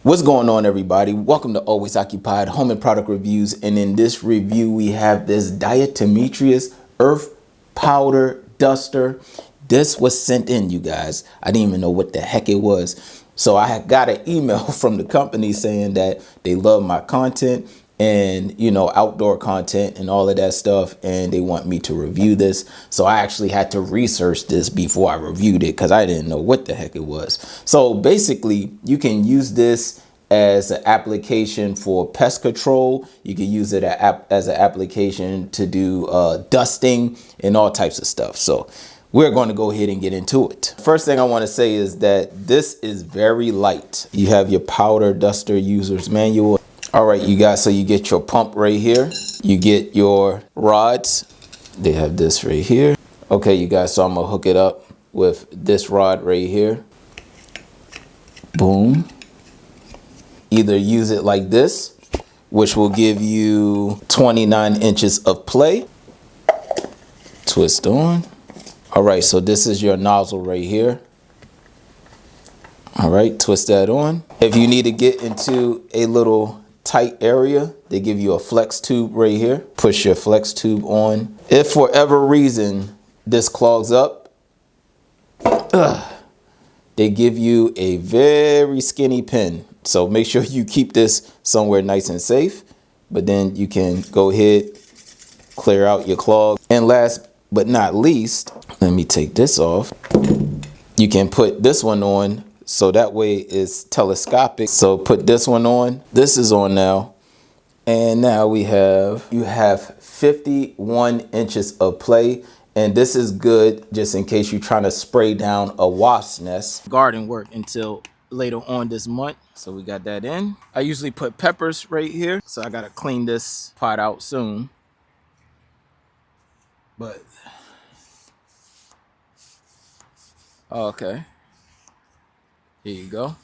What's going on, everybody? Welcome to Always Occupied Home and Product Reviews. And in this review, we have this Diatomaceous Earth Powder Duster. This was sent in, you guys. I didn't even know what the heck it was. So I got an email from the company saying that they love my content and, you know, outdoor content and all of that stuff, and they want me to review this. So I actually had to research this before I reviewed it because I didn't know what the heck it was. So basically, you can use this as an application for pest control. You can use it as an application to do dusting and all types of stuff. So we're going to go ahead and get into it. First thing I want to say is that this is very light. You have your powder duster user's manual. All right, you guys, so you get your pump right here. You get your rods. They have this right here. Okay, you guys, so I'm gonna hook it up with this rod right here. Boom. Either use it like this, which will give you 29 inches of play. Twist on. All right, so this is your nozzle right here. All right, twist that on. If you need to get into a little tight area, they give you a flex tube right here. Push your flex tube on. If for whatever reason this clogs up, they give you a very skinny pin. So make sure you keep this somewhere nice and safe, but then you can go ahead, clear out your clog. And last but not least, let me take this off. You can put this one on, so that way it's telescopic. So put this one on. This is on now. And now you have 51 inches of play. And this is good just in case you're trying to spray down a wasp's nest. Garden work until later on this month. So we got that in. I usually put peppers right here. So I got to clean this pot out soon. But, okay. Here you go.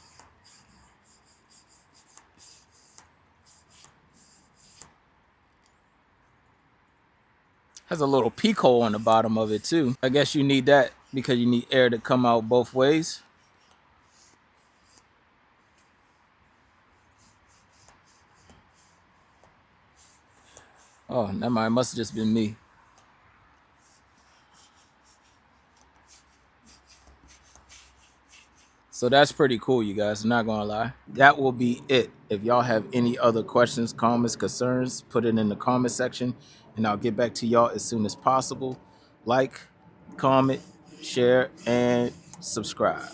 Has a little peek hole on the bottom of it too. I guess you need that because you need air to come out both ways. Oh, never mind. It must have just been me. So that's pretty cool, you guys. I'm not gonna lie. That will be it. If y'all have any other questions, comments, concerns, put it in the comment section and I'll get back to y'all as soon as possible. Like, comment, share, and subscribe.